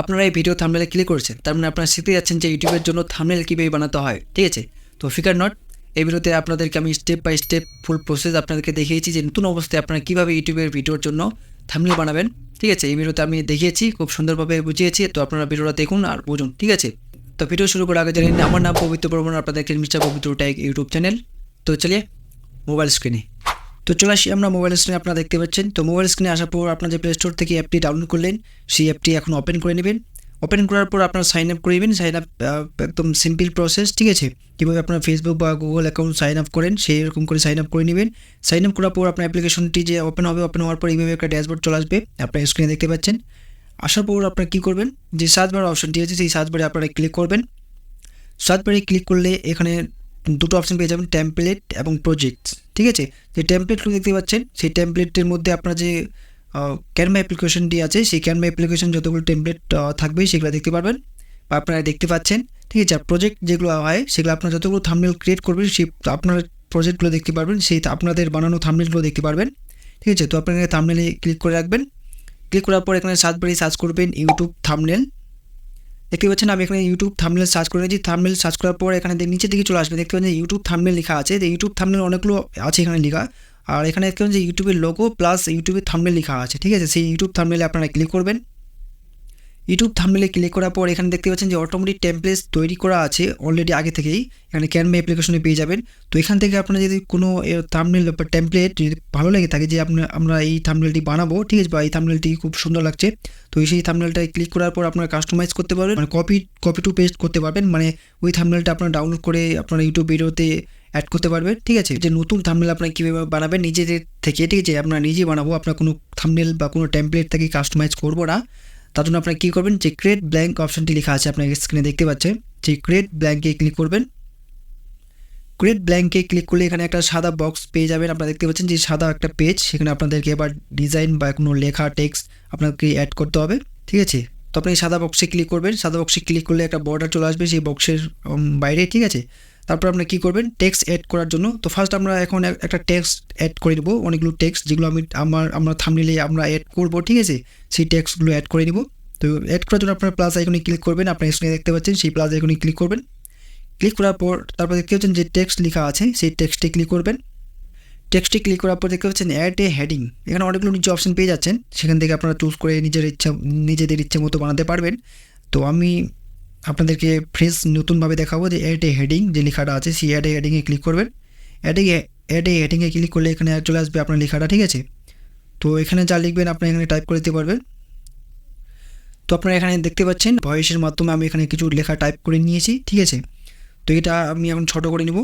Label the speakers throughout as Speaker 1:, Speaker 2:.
Speaker 1: আপনারা এই video থাম্বনেলে click করেছেন, তার মানে আপনারা শিখতে যাচ্ছেন যে ইউটিউবের জন্য থাম্বনেল কীভাবে বানাতে হয়। ঠিক আছে, তো ফিকার নট, এই ভিডিওতে আপনাদেরকে আমি step by step full process আপনাদেরকে দেখিয়েছি যে নতুন অবস্থায় আপনারা কীভাবে ইউটিউবের ভিডিওর জন্য থাম্বনেল বানাবেন। ঠিক আছে, এই ভিডিওতে আমি দেখিয়েছি, খুব সুন্দরভাবে বুঝিয়েছি। তো আপনারা ভিডিওটা দেখুন আর বুঝুন। ঠিক আছে, তো ভিডিও শুরু করার আগে জানেন আমার নাম পবিত্র বর্মন, আপনাদেরকে মিস্টার পবিত্র টেক ইউটিউব চ্যানেল। তো চলিয়ে মোবাইল স্ক্রিনে তো চলে আসি আমরা মোবাইল স্ক্রিনে। আপনারা দেখতে পাচ্ছেন, তো মোবাইল স্ক্রিনে আসার পর আপনার যে প্লে স্টোর থেকে অ্যাপটি ডাউনলোড করলেন সেই অ্যাপটি এখন ওপেন করে নেবেন। ওপেন করার পর আপনারা সাইন আপ করে নেবেন। সাইন আপ একদম সিম্পল প্রসেস। ঠিক আছে, কীভাবে আপনার ফেসবুক বা গুগল অ্যাকাউন্ট সাইন আপ করেন সেই রকম করে সাইন আপ করে নেবেন। সাইন আপ করার পর আপনার অ্যাপ্লিকেশনটি যে ওপেন হবে, ওপেন হওয়ার পর এইভাবে একটা ড্যাশবোর্ড চলে আসবে, আপনার স্ক্রিনে দেখতে পাচ্ছেন। আসার পর আপনারা কী করবেন, যে সার্চ বার অপশনটি আছে সেই সার্চ বারে আপনারা ক্লিক করবেন। সার্চ বারে ক্লিক করলে এখানে দুটো অপশন পেয়ে যাবেন, টেমপ্লেট এবং প্রজেক্টস। ঠিক আছে, যে টেমপ্লেটগুলো দেখতে পাচ্ছেন সেই টেমপ্লেটের মধ্যে আপনার যে ক্যানভা অ্যাপ্লিকেশনটি আছে সেই ক্যানভা অ্যাপ্লিকেশন যতগুলো টেমপ্লেট থাকবে সেগুলো দেখতে পারবেন বা আপনারা দেখতে পাচ্ছেন। ঠিক আছে, আর প্রজেক্ট যেগুলো হয় সেগুলো আপনারা যতগুলো থাম্বনেল ক্রিয়েট করবেন সেই আপনার প্রজেক্টগুলো দেখতে পারবেন, সেই আপনাদের বানানো থাম্বনেলগুলো দেখতে পারবেন। ঠিক আছে, তো আপনারা থাম্বনেলে ক্লিক করে রাখবেন। ক্লিক করার পর এখানে সার্চ বারে সার্চ করবেন ইউটিউব থাম্বনেল। দেখতে পাচ্ছেন আমি এখানে ইউটিউব থাম্বনেল সার্চ করে নিয়েছি। থাম্বনেল সার্চ করার পর এখানে নিচের দিকে চলে আসবে, দেখতে পাচ্ছেন ইউটিউব থাম্বনেল লেখা আছে। তো ইউটিউব থাম্বনেল অনেকগুলো আছে এখানে লেখা, আর এখানে দেখতে পাচ্ছেন যে ইউটিউবের লোগো প্লাস ইউটিউবের থাম্বনেল লেখা আছে। ঠিক আছে, সেই ইউটিউব থাম্বনেলে আপনারা ক্লিক করবেন। ইউটিউব থাম্বনেলে ক্লিক করার পর এখানে দেখতে পাচ্ছেন যে অটোমেটিক টেমপ্লেট তৈরি করা আছে অলরেডি আগে থেকেই, এখানে ক্যানভা অ্যাপ্লিকেশনে পেয়ে যাবেন। তো এখান থেকে আপনারা যদি কোনো থাম্বনেল বা টেমপ্লেট যদি ভালো লাগে থাকে যে আমরা এই থাম্বনেলটি বানাবো, ঠিক আছে, বা এই থাম্বনেলটি খুব সুন্দর লাগছে, তো সেই থাম্বনেলটায় ক্লিক করার পর আপনারা কাস্টমাইজ করতে পারবেন, মানে কপি টু পেস্ট করতে পারবেন। মানে ওই থাম্বনেলটা আপনারা ডাউনলোড করে আপনারা ইউটিউব ভিডিওতে অ্যাড করতে পারবেন। ঠিক আছে, যে নতুন থাম্বনেল আপনারা কীভাবে বানাবেন নিজেদের থেকে। ঠিক আছে, আমরা নিজেই বানাবো, আপনার কোনো থাম্বনেল বা কোনো টেমপ্লেট থেকে কাস্টমাইজ করবো না। তার জন্য আপনারা কী করবেন, যে ক্রিয়েট ব্ল্যাঙ্ক অপশনটি লেখা আছে আপনার স্ক্রিনে দেখতে পাচ্ছেন, যে ক্রিয়েট ব্ল্যাঙ্কে ক্লিক করবেন। ক্রিয়েট ব্ল্যাঙ্কে ক্লিক করলে এখানে একটা সাদা বক্স পেয়ে যাবেন। আপনারা দেখতে পাচ্ছেন যে সাদা একটা পেজ, সেখানে আপনাদেরকে এবার ডিজাইন বা কোনো লেখা টেক্সট আপনাকে অ্যাড করতে হবে। ঠিক আছে, তো আপনি সাদা বক্সে ক্লিক করবেন। সাদা বক্সে ক্লিক করলে একটা বর্ডার চলে আসবে সেই বক্সের বাইরে। ঠিক আছে, তারপর আপনারা কী করবেন, টেক্সট অ্যাড করার জন্য। তো ফার্স্ট আমরা এখন একটা টেক্সট অ্যাড করে নেবো, অনেকগুলো টেক্সট যেগুলো আমরা থাম্বনেলে আমরা অ্যাড করবো। ঠিক আছে, সেই টেক্সটগুলো অ্যাড করে নেব। তো অ্যাড করার জন্য আপনার প্লাস আইকনে ক্লিক করবেন, আপনার স্ক্রিনে দেখতে পাচ্ছেন সেই প্লাস আইকনে ক্লিক করবেন। ক্লিক করার পর তারপর দেখতে পাচ্ছেন যে টেক্সট লেখা আছে সেই টেক্সটে ক্লিক করবেন। টেক্সটে ক্লিক করার পর দেখতে পাচ্ছেন অ্যাড এ হেডিং, এখানে অনেকগুলো নিচে অপশন পেয়ে যাচ্ছেন, সেখান থেকে আপনারা চুজ করে নিজেদের ইচ্ছে মতো বানাতে পারবেন। তো আমি আপনাদেরকে ফ্রেশ নতুনভাবে দেখাবো যে অ্যাড এ হেডিং যে লেখাটা আছে সেই অ্যাড এ হেডিংয়ে ক্লিক করবেন। অ্যাড এ হেডিংয়ে ক্লিক করলে এখানে চলে আসবে আপনার লেখাটা। ঠিক আছে, তো এখানে যা লিখবেন আপনি এখানে টাইপ করে দিতে পারবেন। তো আপনারা এখানে দেখতে পাচ্ছেন ভয়েসের মাধ্যমে আমি এখানে কিছু লেখা টাইপ করে নিয়েছি। ঠিক আছে, তো এটা আমি এখন ছোটো করে নেব।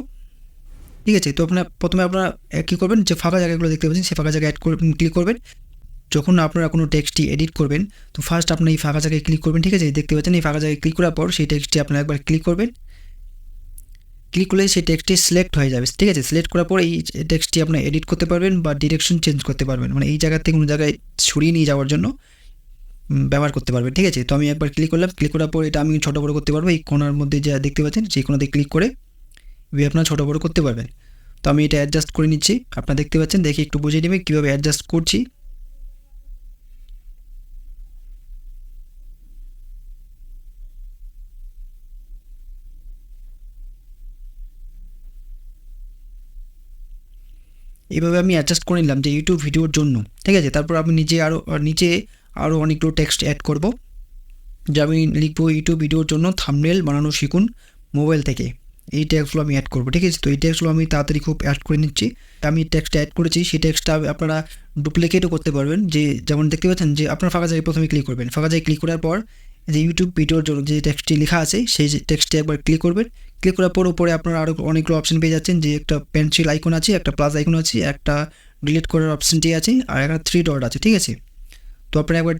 Speaker 1: ঠিক আছে, তো প্রথমে আপনারা কী করবেন, যে ফাঁকা জায়গাগুলো দেখতে পাচ্ছেন সেই ফাঁকা জায়গায় ক্লিক করবেন। যখন আপনারা কোনো টেক্সটটি এডিট করবেন তো ফার্স্ট আপনি এই ফাঁকা জায়গায় ক্লিক করবেন। ঠিক আছে, দেখতে পাচ্ছেন এই ফাঁকা জায়গায় ক্লিক করার পর সেই টেক্সটটি আপনারা একবার ক্লিক করবেন। ক্লিক করলে সেই টেক্সটটি সিলেক্ট হয়ে যাবে। ঠিক আছে, সিলেক্ট করার পর এই টেক্সটটি আপনি এডিট করতে পারবেন বা ডিরেকশন চেঞ্জ করতে পারবেন, মানে এই জায়গা থেকে কোনো জায়গায় সরিয়ে নিয়ে যাওয়ার জন্য ব্যবহার করতে পারবেন। ঠিক আছে, তো আমি একবার ক্লিক করলাম। ক্লিক করার পর এটা আমি ছোটো বড়ো করতে পারবো। এই কোণার মধ্যে যা দেখতে পাচ্ছেন সেই কোণাতে ক্লিক করে আপনারা ছোটো বড়ো করতে পারবেন। তো আমি এটা অ্যাডজাস্ট করে নিচ্ছি, আপনারা দেখতে পাচ্ছেন। দেখে একটু বুঝিয়ে নেবে কীভাবে অ্যাডজাস্ট করছি। এইভাবে আমি অ্যাডজাস্ট করে নিলাম যে ইউটিউব ভিডিওর জন্য। ঠিক আছে, তারপর আমি নিচে আরও অনেকগুলো টেক্সট অ্যাড করব, যে আমি লিখবো ইউটিউব ভিডিওর জন্য থাম্বনেল বানানো শিখুন মোবাইল থেকে। এই টেক্সটগুলো আমি অ্যাড করবো। ঠিক আছে, তো এই টেক্সটগুলো আমি তাড়াতাড়ি খুব অ্যাড করে নিচ্ছি। আমি টেক্সট অ্যাড করেছি, সেই টেক্সটটা আপনারা ডুপ্লিকেটও করতে পারবেন। যে যেমন দেখতে পাচ্ছেন যে আপনার ফাঁকা জায়গায় প্রথমে ক্লিক করবেন। ফাঁকা জায়গায় ক্লিক করার পর যে ইউটিউব ভিডিওর জন্য যে টেক্সটটি লেখা আছে সেই টেক্সটটি একবার ক্লিক করবেন। ক্লিক করার পর উপরে আপনারা আরও অনেকগুলো অপশন পেয়ে যাচ্ছেন, যে একটা পেন্সিল আইকন আছে, একটা প্লাস আইকন আছে, একটা ডিলিট করার অপশনটি আছে, আর একটা 3 ডট আছে। ঠিক আছে, তো আপনারা একবার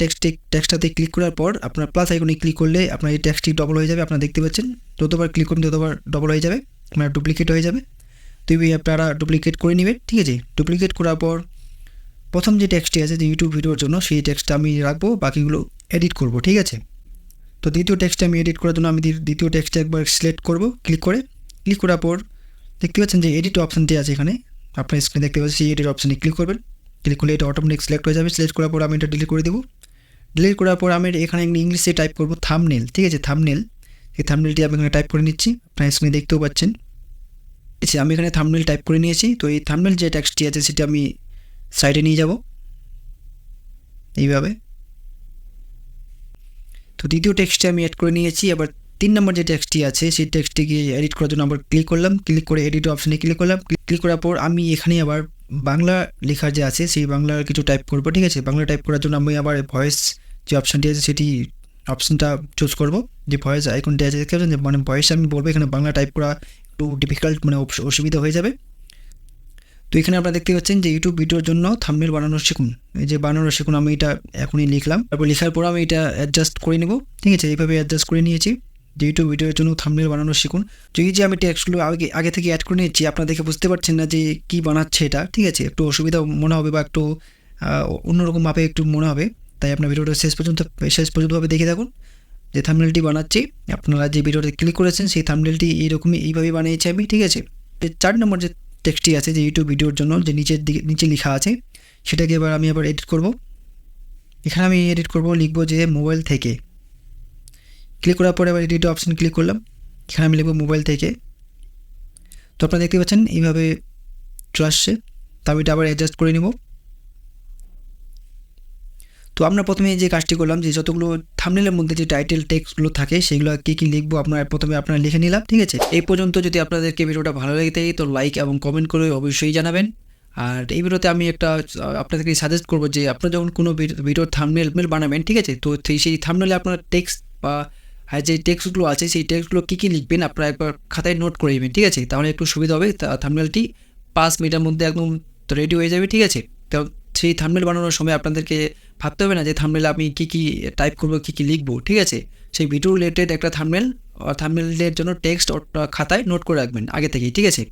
Speaker 1: টেক্সটটাতে ক্লিক করার পর আপনার প্লাস আইকনে ক্লিক করলে আপনার এই টেক্সটটি ডবল হয়ে যাবে। আপনারা দেখতে পাচ্ছেন যতবার ক্লিক করবেন ততবার ডবল হয়ে যাবে, মানে ডুপ্লিকেট হয়ে যাবে। তো আপনারা ডুপ্লিকেট করে নেবেন। ঠিক আছে, ডুপ্লিকেট করার পর প্রথম যে টেক্সটটি আছে যে ইউটিউব ভিডিওর জন্য সেই টেক্সটটা আমি রাখবো, বাকিগুলো এডিট করব। ঠিক আছে, তো দ্বিতীয় টেক্সটটা আমি এডিট করার জন্য আমি দ্বিতীয় টেক্সটটা একবার সিলেক্ট করব। ক্লিক করার পর দেখতে পাচ্ছেন যে এডিট অপশানটি আছে এখানে, আপনার স্ক্রিনে দেখতে পাচ্ছেন সেই এডিট অপশানে ক্লিক করবেন। ক্লিক করলে এটা অটোমেটিক সিলেক্ট হয়ে যাবে। সিলেক্ট করার পর আমি এটা ডিলিট করে দেবো। ডিলিট করার পর আমি এখানে ইংলিশে টাইপ করব থাম্বনেল, ঠিক আছে, থাম্বনেল। এই থাম্বনেলটি আমি এখানে টাইপ করে নিচ্ছি, আপনারা স্ক্রিনে দেখতেও পাচ্ছেন। ঠিক আছে, আমি এখানে থাম্বনেল টাইপ করে নিয়েছি। তো এই থাম্বনেল যে টেক্সটটি আছে সেটা আমি সাইডে নিয়ে যাব এইভাবে। তো দ্বিতীয় টেক্সটটি আমি অ্যাড করে নিয়েছি। এবার 3 নম্বর যে টেক্সটটি আছে সেই টেক্সটটিকে এডিট করার জন্য আবার ক্লিক করলাম, ক্লিক করে এডিট অপশানে ক্লিক করলাম। ক্লিক করার পর আমি এখানে আবার বাংলা লেখার যে আছে সেই বাংলার কিছু টাইপ করব, ঠিক আছে। বাংলা টাইপ করার জন্য আমি আবার ভয়েস যে অপশানটি আছে সেটি অপশানটা চুজ করব, যে ভয়েস আইকনটি আছে দেখতে পাচ্ছেন, মানে ভয়েস আমি বলবো। এখানে বাংলা টাইপ করা একটু ডিফিকাল্ট, মানে অসুবিধা হয়ে যাবে। তো এখানে আপনারা দেখতে পাচ্ছেন যে ইউটিউব ভিডিওর জন্য থাম্বনেল বানানো শিখুন, এই যে বানানো শিখুন আমি এটা এখনই লিখলাম। তারপর লেখার পর আমি এটা অ্যাডজাস্ট করে নেব, ঠিক আছে। এইভাবে অ্যাডজাস্ট করে নিয়েছি যে ইউটিউব ভিডিওর জন্য থাম্বনেল বানানো শিখুন। তো এই যে আমি টেক্সটগুলো আগে থেকে অ্যাড করে নিয়েছি, আপনারা দেখে বুঝতে পারছেন না যে কী বানাচ্ছে এটা, ঠিক আছে। একটু অসুবিধা মনে হবে বা একটু অন্যরকমভাবে একটু মনে হবে, তাই আপনার ভিডিওটা শেষ পর্যন্তভাবে দেখে থাকুন যে থাম্বনেলটি বানাচ্ছি। আপনারা যে ভিডিওতে ক্লিক করেছেন সেই থাম্বনেলটি এইভাবেই বানিয়েছি আমি, ঠিক আছে। 4 নম্বর যে টেক্সটটি আছে যে ইউটিউব ভিডিওর জন্য যে নিচে লেখা আছে সেটাকে আমি এডিট করব। এখানে আমি এডিট করব, লিখব যে মোবাইল থেকে। ক্লিক করার পরে এবার এডিট অপশান ক্লিক করলাম, এখানে আমি লিখব মোবাইল থেকে। তো আপনারা দেখতে পাচ্ছেন এইভাবে চলে আসছে। তো আমি এটা আবার অ্যাডজাস্ট করে নেব। তো আমরা প্রথমে যে কাজটি করলাম যে যতগুলো থাম্বনেলের মধ্যে যে টাইটেল টেক্সটগুলো থাকে সেগুলো কী লিখবো আপনারা লিখে নিলাম, ঠিক আছে। এই পর্যন্ত যদি আপনাদেরকে ভিডিওটা ভালো লেগে থাকে তো লাইক এবং কমেন্ট করে অবশ্যই জানাবেন। আর এই ভিডিওতে আমি আপনাদেরকে সাজেস্ট করবো যে আপনারা যখন কোনো ভিডিওর থাম্বনেল বানাবেন, ঠিক আছে, তো সেই থাম্বনেলে আপনার টেক্সট বা যে টেক্সটগুলো আছে সেই টেক্সটগুলো কী লিখবেন আপনারা একবার খাতায় নোট করে নেবেন, ঠিক আছে। তাহলে একটু সুবিধা হবে, থাম্বনেলটি 5 মিনিটের মধ্যে একদম রেডি হয়ে যাবে, ঠিক আছে। তো সেই থাম্বনেল বানানোর সময় আপনাদেরকে ভাবতে হবে না যে থাম্বনেলে আমি কী টাইপ করবো, কী লিখবো, ঠিক আছে। সেই ভিডিও রিলেটেড একটা থাম্বনেলের জন্য টেক্সট খাতায় নোট করে রাখবেন আগে থেকেই, ঠিক আছে।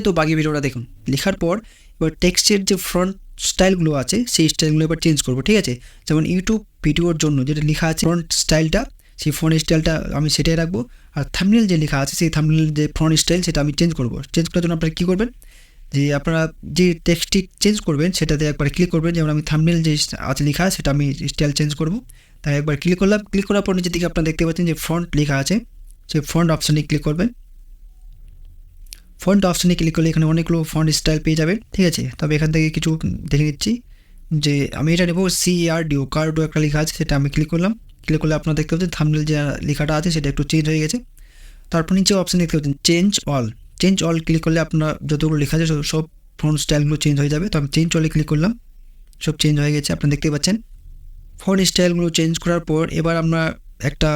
Speaker 1: তো বাকি ভিডিওটা দেখুন। লেখার পর এবার টেক্সটের যে ফ্রন্ট স্টাইলগুলো আছে সেই স্টাইলগুলো এবার চেঞ্জ করবো, ঠিক আছে। যেমন ইউটিউব ভিডিওর জন্য যেটা লেখা আছে ফ্রন্ট স্টাইলটা, সেই ফ্রন্ট স্টাইলটা আমি সেটাই রাখবো। আর থাম্বনেল যে লেখা আছে সেই থাম্বনেল যে ফ্রন্ট স্টাইল সেটা আমি চেঞ্জ করবো। চেঞ্জ করার জন্য আপনারা কী করবেন, যে আপনারা যে টেক্সটটি চেঞ্জ করবেন সেটাতে একবার ক্লিক করবেন। যেমন আমি থাম্বনেল যে আছে লেখা সেটা আমি স্টাইল চেঞ্জ করব, তাই একবার ক্লিক করলাম। ক্লিক করার পর নিচের দিকে আপনারা দেখতে পাচ্ছেন যে ফ্রন্ট লেখা আছে, সেই ফ্রন্ট অপশানে ক্লিক করবেন। ফন্ট অপশানে ক্লিক করলে এখানে অনেকগুলো ফন্ট স্টাইল পেয়ে যাবেন, ঠিক আছে। তবে এখান থেকে কিছু দেখে নিচ্ছি, যে আমি এটা নেব কার্ডো একটা লেখা আছে সেটা আমি ক্লিক করলাম। ক্লিক করলে আপনারা দেখতে পাচ্ছেন থাম্বনেল যে লেখাটা আছে সেটা একটু চেঞ্জ হয়ে গেছে। তারপর নিচে অপশান দেখতে পাচ্ছেন চেঞ্জ অল ক্লিক করলে আপনার যতগুলো লেখা আছে সব ফন্ট স্টাইলগুলো চেঞ্জ হয়ে যাবে। তো আমি চেঞ্জ অলে ক্লিক করলাম, সব চেঞ্জ হয়ে গেছে আপনারা দেখতে পাচ্ছেন। ফন্ট স্টাইলগুলো চেঞ্জ করার পর এবার আমরা একটা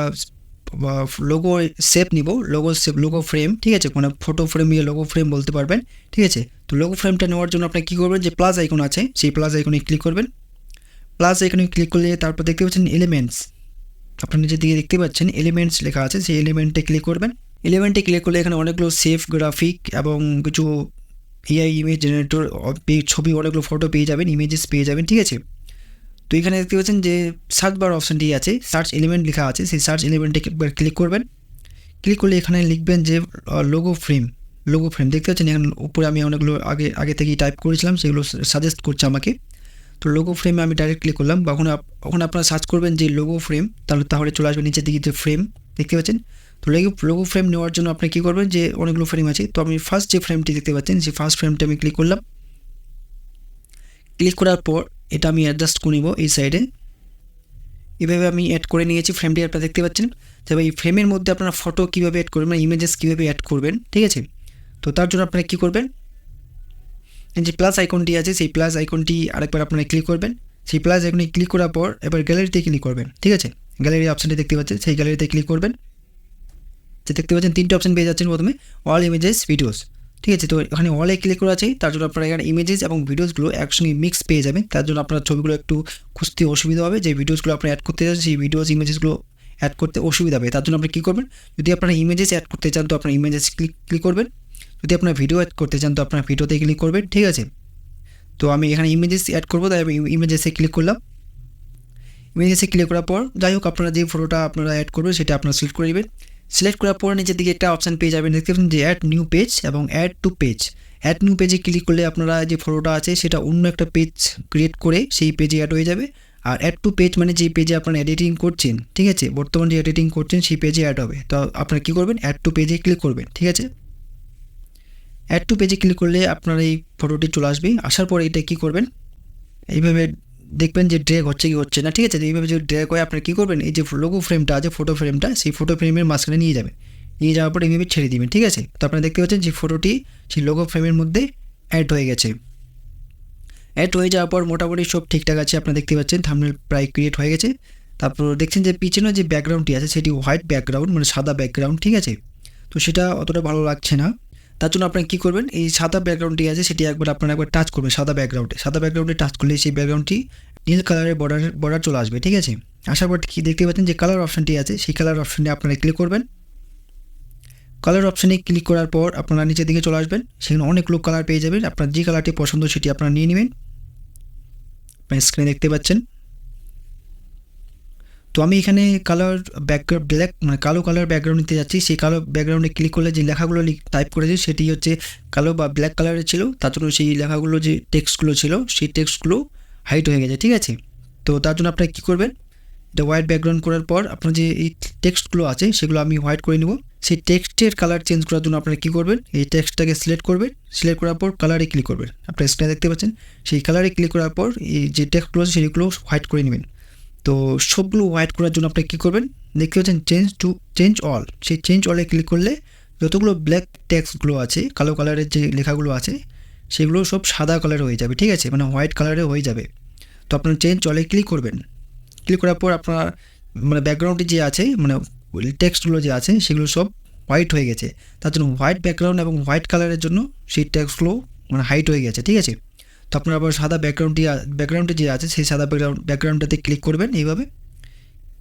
Speaker 1: লোগো শেপ নিব, লোগো ফ্রেম, ঠিক আছে। কোনো ফটো ফ্রেম ইয়ে লোগো ফ্রেম বলতে পারবেন, ঠিক আছে। তো লোগো ফ্রেমটা নেওয়ার জন্য আপনি কী করবেন, যে প্লাস আইকন আছে সেই প্লাস আইকনে ক্লিক করবেন। প্লাস আইকনে ক্লিক করলে তারপর দেখতে পাচ্ছেন এলিমেন্টস, আপনার নিজের দিকে দেখতে পাচ্ছেন এলিমেন্টস লেখা আছে, সেই এলিমেন্টে ক্লিক করবেন। এলিমেন্টে ক্লিক করলে এখানে অনেকগুলো সেফ গ্রাফিক এবং কিছু এআই ইমেজ জেনারেটর ছবি, অনেকগুলো ফটো পেয়ে যাবেন, ইমেজেস পেয়ে যাবেন, ঠিক আছে। তো এখানে দেখতে পাচ্ছেন যে সার্চ বার অপশানটি আছে, সার্চ এলিমেন্ট লেখা আছে, সেই সার্চ এলিমেন্টে ক্লিক করবেন। ক্লিক করলে এখানে লিখবেন যে লোগো ফ্রেম দেখতে পাচ্ছেন এখানে উপরে আমি অনেকগুলো আগে থেকেই টাইপ করেছিলাম, সেগুলো সাজেস্ট করছে আমাকে। তো লোগো ফ্রেমে আমি ডাইরেক্ট ক্লিক করলাম। ওখানে আপনারা সার্চ করবেন যে লোগো ফ্রেম, তাহলে চলে আসবে নিচের দিকে যে ফ্রেম দেখতে পাচ্ছেন। তো লোগো ফ্রেম নেওয়ার জন্য আপনি কী করবেন, যে অনেকগুলো ফ্রেম আছে, তো আমি ফার্স্ট যে ফ্রেমটি দেখতে পাচ্ছেন সেই ফার্স্ট ফ্রেমটা আমি ক্লিক করলাম। ক্লিক করার পর এটা আমি অ্যাডজাস্ট করে নেব এই সাইডে। এভাবে আমি অ্যাড করে নিয়েছি ফ্রেমটি, আপনারা দেখতে পাচ্ছেন। তবে এই ফ্রেমের মধ্যে আপনারা ফটো কীভাবে অ্যাড করবেন, ইমেজেস কীভাবে অ্যাড করবেন, ঠিক আছে। তো তার জন্য আপনারা কী করবেন, যে প্লাস আইকনটি আছে সেই প্লাস আইকনটি আরেকবার আপনারা ক্লিক করবেন। সেই প্লাস আইকনে ক্লিক করার পর এবার গ্যালারিতে ক্লিক করবেন, ঠিক আছে। গ্যালারি অপশানটি দেখতে পাচ্ছেন, সেই গ্যালারিতে ক্লিক করবেন। যে দেখতে পাচ্ছেন 3টে অপশান পেয়ে যাচ্ছেন, প্রথমে অল ইমেজেস ভিডিওস, ঠিক আছে। তো এখানে অলে ক্লিক করা আছে, তার জন্য আপনারা এখানে ইমেজেস এবং ভিডিওসগুলো একসঙ্গে মিক্স পেয়ে যাবেন। তার জন্য আপনার ছবিগুলো একটু খুঁজতে অসুবিধা হবে, যে ভিডিওসগুলো আপনারা অ্যাড করতে যাচ্ছেন সেই ইমেজেসগুলো অ্যাড করতে অসুবিধা হবে। তার জন্য আপনি কী করবেন, যদি আপনারা ইমেজেস অ্যাড করতে চান তো আপনার ইমেজেস ক্লিক করবেন, যদি আপনার ভিডিও অ্যাড করতে চান তো আপনার ভিডিওতে ক্লিক করবেন, ঠিক আছে। তো আমি এখানে ইমেজেস অ্যাড করবো, তাই আমি ইমেজেসে ক্লিক করলাম। ইমেজেসে ক্লিক করার পর যাই হোক আপনারা যে ফটোটা আপনারা অ্যাড করবেন সেটা আপনারা সিলেক্ট করে নেবেন। সিলেক্ট করার পর নিচের দিকে একটা অপশান পেয়ে যাবেন, দেখতে পাচ্ছেন যে অ্যাড নিউ পেজ এবং add to page. Add new পেজে ক্লিক করলে আপনারা যে ফটোটা আছে সেটা অন্য একটা পেজ ক্রিয়েট করে সেই পেজে অ্যাড হয়ে যাবে। আর অ্যাড টু পেজ মানে যে পেজে আপনারা এডিটিং করছেন, ঠিক আছে, বর্তমান যে এডিটিং করছেন সেই পেজে অ্যাড হবে। তো আপনারা কী করবেন, অ্যাড টু পেজে ক্লিক করবেন, ঠিক আছে। অ্যাড টু পেজে ক্লিক করলে আপনার এই ফটোটি চলে আসবে। আসার পর এটা কী করবেন, এইভাবে দেখবেন যে ড্র্যাগ হচ্ছে কি হচ্ছে না, ঠিক আছে। তো এইভাবে যদি ড্র্যাগ হয় আপনারা কী করবেন, এই যে লোগো ফ্রেমটা আছে, ফটো ফ্রেমটা, সেই ফটো ফ্রেমের মাঝখানে নিয়ে যাবেন। নিয়ে যাওয়ার পর এইভাবে ছেড়ে দিবেন, ঠিক আছে। তো আপনারা দেখতে পাচ্ছেন যে ফটোটি সেই লোগো ফ্রেমের মধ্যে অ্যাড হয়ে গেছে। অ্যাড হয়ে যাওয়ার পর মোটামুটি সব ঠিকঠাক আছে, আপনারা দেখতে পাচ্ছেন থাম্বনেল প্রায় ক্রিয়েট হয়ে গেছে। তারপর দেখছেন যে পিছনে যে ব্যাকগ্রাউন্ডটি আছে সেটি হোয়াইট ব্যাকগ্রাউন্ড, মানে সাদা ব্যাকগ্রাউন্ড, ঠিক আছে। তো সেটা অতটা ভালো লাগছে না। তার জন্য আপনারা কী করবেন, এই সাদা ব্যাকগ্রাউন্ডটি আছে সেটি আপনারা একবার টাচ করবেন সাদা ব্যাকগ্রাউন্ডে টাচ করলে সেই ব্যাকগ্রাউন্ডটি নীল কালারের বর্ডার চলে আসবে, ঠিক আছে। আসার পর কি দেখতে পাচ্ছেন যে কালার অপশানটি আছে, সেই কালার অপশানে আপনারা ক্লিক করবেন। কালার অপশানে ক্লিক করার পর আপনারা নিচের দিকে চলে আসবেন, সেখানে অনেকগুলো কালার পেয়ে যাবেন। আপনার যে কালারটি পছন্দ সেটি আপনারা নিয়ে নেবেন। আপনার স্ক্রিনে দেখতে পাচ্ছেন। তো আমি এখানে কালার ব্যাকগ্রাউন্ড ব্ল্যাক, মানে কালো কালার ব্যাকগ্রাউন্ড নিতে যাচ্ছি। সেই কালো ব্যাকগ্রাউন্ডে ক্লিক করলে যে লেখাগুলো টাইপ করেছি সেটি হচ্ছে কালো বা ব্ল্যাক কালারের ছিল। তার জন্য সেই লেখাগুলো যে টেক্সটগুলো ছিল সেই টেক্সটগুলো হাইট হয়ে গেছে, ঠিক আছে। তো তার জন্য আপনারা কী করবেন, এটা হোয়াইট ব্যাকগ্রাউন্ড করার পর আপনার যে এই টেক্সটগুলো আছে সেগুলো আমি হোয়াইট করে নেব। সেই টেক্সটের কালার চেঞ্জ করার জন্য আপনারা কী করবেন, এই টেক্সটটাকে সিলেক্ট করবেন। সিলেক্ট করার পর কালারে ক্লিক করবেন। আপনারা স্ক্রিনে দেখতে পাচ্ছেন সেই কালারে ক্লিক করার পর এই যে টেক্সটগুলো আছে সেগুলো হোয়াইট করে নেবেন। তো সবগুলো হোয়াইট করার জন্য আপনি কী করবেন, দেখতে পাচ্ছেন চেঞ্জ অল। সেই চেঞ্জ অলে ক্লিক করলে যতগুলো ব্ল্যাক টেক্সটগুলো আছে, কালো কালারের যে লেখাগুলো আছে সেগুলো সব সাদা কালারে হয়ে যাবে, ঠিক আছে, মানে হোয়াইট কালারে হয়ে যাবে। তো আপনার চেঞ্জ অলে ক্লিক করবেন। ক্লিক করার পর আপনার মানে ব্যাকগ্রাউন্ডে যে আছে, মানে টেক্সটগুলো যে আছে সেগুলো সব হোয়াইট হয়ে গেছে। তার জন্য হোয়াইট ব্যাকগ্রাউন্ড এবং হোয়াইট কালারের জন্য সেই টেক্সটগুলো মানে হাইট হয়ে গেছে, ঠিক আছে। তো আপনারা আবার সাদা ব্যাকগ্রাউন্ডে যে আছে সেই সাদা ব্যাকগ্রাউন্ডটাতে ক্লিক করবেন। এইভাবে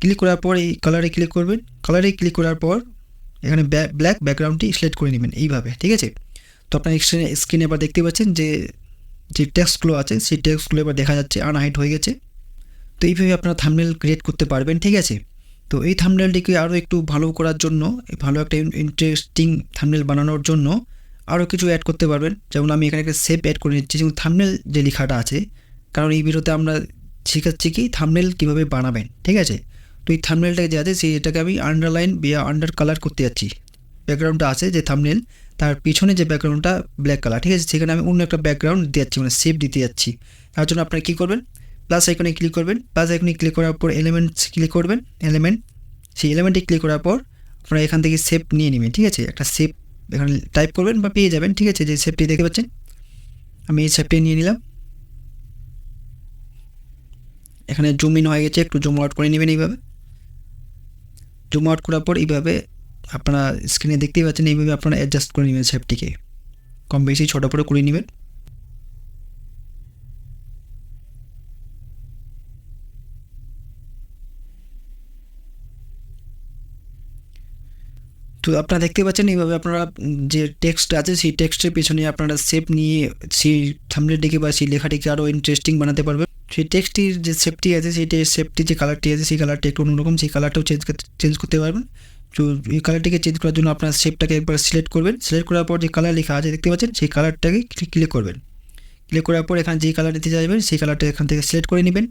Speaker 1: ক্লিক করার পর এই কালারে ক্লিক করবেন। কালারে ক্লিক করার পর এখানে ব্ল্যাক ব্যাকগ্রাউন্ডটি সিলেক্ট করে নেবেন এইভাবে, ঠিক আছে। তো আপনার স্ক্রিনে এবার দেখতে পাচ্ছেন যে টেক্সটগুলো আছে সেই টেক্সটগুলো এবার দেখা যাচ্ছে আনহাইড হয়ে গেছে। তো এইভাবে আপনারা থাম্বনেল ক্রিয়েট করতে পারবেন, ঠিক আছে। তো এই থাম্বনেলটিকে আরও একটু ভালো করার জন্য, ভালো একটা ইন্টারেস্টিং থাম্বনেল বানানোর জন্য আরও কিছু অ্যাড করতে পারবেন। যেমন আমি এখানে একটা শেপ অ্যাড করে নিচ্ছি, যেমন থাম্বনেল যে লেখাটা আছে, কারণ এই ভিডিওতে আমরা শেখাচ্ছি কি থাম্বনেল কীভাবে বানাবেন, ঠিক আছে। তো এই থাম্বনেলটাকে যে আছে সেটাকে আমি আন্ডারলাইন বা আন্ডার কালার করতে যাচ্ছি। ব্যাকগ্রাউন্ডটা আছে যে থাম্বনেল, তার পিছনে যে ব্যাকগ্রাউন্ডটা ব্ল্যাক কালার, ঠিক আছে, সেখানে আমি অন্য একটা ব্যাকগ্রাউন্ড দিতে যাচ্ছি, মানে শেপ দিতে যাচ্ছি। তার জন্য আপনারা কী করবেন, প্লাস আইকনে ক্লিক করবেন। প্লাস আইকনে ক্লিক করার পর এলিমেন্টস ক্লিক করবেন। সেই এলিমেন্টে ক্লিক করার পর আপনারা এখান থেকে শেপ নিয়ে নেবেন, ঠিক আছে। একটা শেপ এখানে টাইপ করবেন বা পেয়ে যাবেন, ঠিক আছে। যে শেপটি দেখতে পাচ্ছেন আমি এই শেপটি নিয়ে নিলাম। এখানে জুম ইন হয়ে গেছে, একটু জুম আউট করে নেবেন এইভাবে। জুম আউট করার পর এইভাবে আপনারা স্ক্রিনে দেখতেই পাচ্ছেন, এইভাবে আপনারা অ্যাডজাস্ট করে নেবেন শেপটিকে, কম বেশি ছোটো করে করে নেবেন। তো আপনারা দেখতে পাচ্ছেন এইভাবে আপনারা যে টেক্সট আছে সেই টেক্সটের পেছনে আপনারা শেপ নিয়ে সেই থাম্বনেলটিকে বা সেই লেখাটিকে আরও ইন্টারেস্টিং বানাতে পারবেন। সেই টেক্সটির যে শেপটি আছে সেই শেপটি যে কালারটি আছে সেই কালারটি একটু অন্যরকম, সেই কালারটাও চেঞ্জ করতে পারবেন। তো এই কালারটিকে চেঞ্জ করার জন্য আপনার শেপটাকে একবার সিলেক্ট করবেন। সিলেক্ট করার পর যে কালার লেখা আছে দেখতে পাচ্ছেন সেই কালারটাকে ক্লিক করবেন। ক্লিক করার পর এখানে যে কালার দিতে চাইবেন সেই কালারটা এখান থেকে সিলেক্ট করে নেবেন।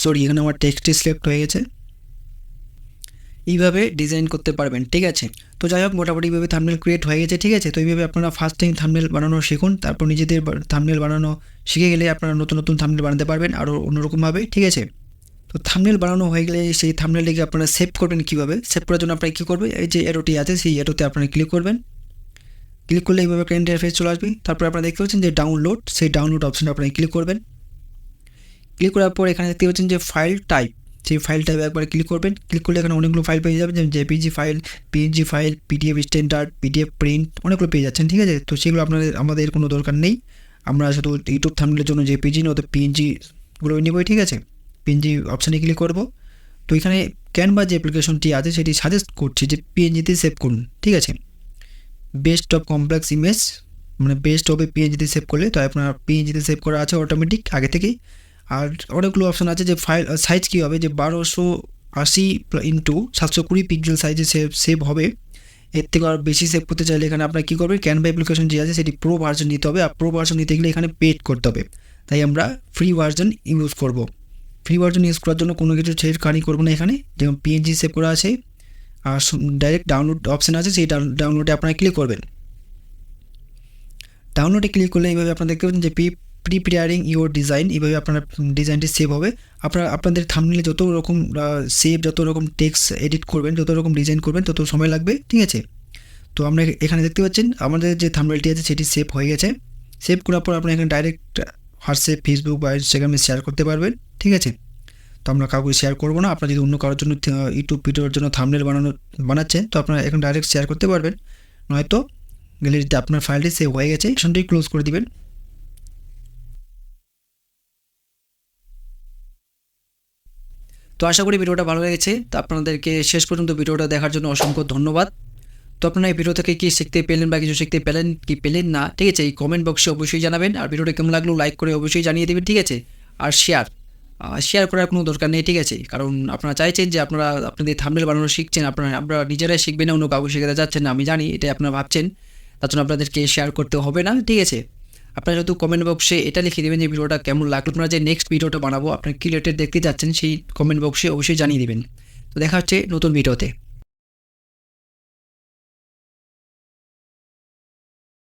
Speaker 1: সরি, এখানে আমার টেক্সটটি সিলেক্ট হয়ে গেছে। এইভাবে ডিজাইন করতে পারবেন, ঠিক আছে। তো যাই হোক, মোটামুটি এইভাবে থাম্বনেল ক্রিয়েট হয়ে গেছে, ঠিক আছে। তো এইভাবে আপনারা ফার্স্ট টাইম থাম্বনেল বানানো শিখুন, তারপর নিজেদের থাম্বনেল বানানো শিখে গেলে আপনারা নতুন নতুন থাম্বনেল বানাতে পারবেন আরও অন্যরকমভাবে, ঠিক আছে। তো থাম্বনেল বানানো হয়ে গেলে সেই থাম্বনেলটিকে আপনারা সেভ করবেন কীভাবে, সেভ করার জন্য আপনারা কী করবেন, এই যে অ্যারোটি আছে সেই অ্যারোতে আপনারা ক্লিক করবেন। ক্লিক করলে এইভাবে একটা ইন্টারফেস চলে আসবে। তারপর আপনারা দেখতে পাচ্ছেন যে ডাউনলোড, সেই ডাউনলোড অপশানে আপনারা ক্লিক করবেন। ক্লিক করার পর এখানে দেখতে পাচ্ছেন যে ফাইল টাইপ, সেই ফাইল টাইপ একবার ক্লিক করবেন। ক্লিক করলে এখানে অনেকগুলো ফাইল পেয়ে যাবেন, যেমন JPG file, PNG file, PDF standard, PDF print, অনেকগুলো পেয়ে যাচ্ছেন, ঠিক আছে। তো সেগুলো আমাদের কোনো দরকার নেই, আমরা শুধু ইউটিউব থাম্বনেলের জন্য জেপিজি না, ওদের পিএনজিগুলো নেবই, ঠিক আছে। পিএনজি অপশানে ক্লিক করব। তো এখানে ক্যানভা যে অ্যাপ্লিকেশনটি আছে সেটি সাজেস্ট করছি যে পিএনজিতে সেভ করুন, ঠিক আছে। বেস্ট অফ কমপ্লেক্স ইমেজ, মানে বেস্ট হবে পিএনজিতে সেভ করলে। তো আপনার পিএনজিতে সেভ করা আছে অটোমেটিক আগে থেকেই। আর অনেকগুলো অপশান আছে যে ফাইল সাইজ কী হবে, যে 1280x720 পিক্সেল সাইজে সেভ হবে। এর থেকে আর বেশি সেভ করতে চাইলে এখানে আপনার কী করবেন, ক্যানভা অ্যাপ্লিকেশন যে আছে সেটি প্রো ভার্সন নিতে হবে। আর প্রো ভার্সন নিতে গেলে এখানে পেড করতে হবে, তাই আমরা ফ্রি ভার্সন ইউজ করব। ফ্রি ভার্জন ইউজ করার জন্য কোনো কিছু ছেড়খানি করবো না এখানে, যেমন পিএনজি সেভ করা আছে আর ডাইরেক্ট ডাউনলোড অপশান আছে, সেই ডাউনলোডে আপনারা ক্লিক করবেন। ডাউনলোডে ক্লিক করলে এইভাবে আপনারা দেখতে পাচ্ছেন যে প্রিপেয়ারিং ইউর ডিজাইন, এইভাবে আপনার ডিজাইনটি সেভ হবে। আপনাদের থাম্বনেলে যত রকম যত রকম টেক্সট এডিট করবেন, যত রকম ডিজাইন করবেন তত সময় লাগবে, ঠিক আছে। তো আমরা এখানে দেখতে পাচ্ছেন আমাদের যে থাম্বনেলটি আছে সেটি সেভ হয়ে গেছে। সেভ করার পর আপনারা এখানে ডাইরেক্ট হোয়াটসঅ্যাপ, ফেসবুক বা ইনস্টাগ্রামে শেয়ার করতে পারবেন, ঠিক আছে। তো আমরা কাউকে শেয়ার করবো না। আপনারা যদি অন্য কারোর জন্য ইউটিউব ভিডিওর জন্য থাম্বনেল বানাচ্ছেন তো আপনারা এখানে ডাইরেক্ট শেয়ার করতে পারবেন, নয়তো গ্যালারিতে আপনার ফাইলটি সেভ হয়ে গেছে, সেখানটাই ক্লোজ করে দিবেন। তো আশা করি ভিডিওটা ভালো লেগেছে। তো আপনাদেরকে শেষ পর্যন্ত ভিডিওটা দেখার জন্য অসংখ্য ধন্যবাদ। তো আপনারা এই ভিডিও থেকে কী শিখতে পেলেন বা কিছু শিখতে পেলেন কি পেলেন না, ঠিক আছে, এই কমেন্ট বক্সে অবশ্যই জানাবেন। আর ভিডিওটা কেমন লাগলো লাইক করে অবশ্যই জানিয়ে দেবেন, ঠিক আছে। আর শেয়ার করার কোনো দরকার নেই, ঠিক আছে, কারণ আপনারা চাইছেন যে আপনাদের থাম্বনেল বানানো শিখছেন, আপনারা নিজেরাই শিখবেন না, অন্য কাউকে শেখাতে যাচ্ছেন না, আমি জানি এটাই আপনারা ভাবছেন, তার জন্য আপনাদেরকে শেয়ার করতে হবে না, ঠিক আছে। আপনারা যেহেতু কমেন্ট বক্সে এটা লিখে দেবেন যে ভিডিওটা কেমন লাগলো, আপনারা যে নেক্সট ভিডিওটা বানাবো আপনারা কি রিলেটেড দেখতে চাচ্ছেন সেই কমেন্ট বক্সে অবশ্যই জানিয়ে দেবেন। তো দেখা হচ্ছে নতুন ভিডিওতে।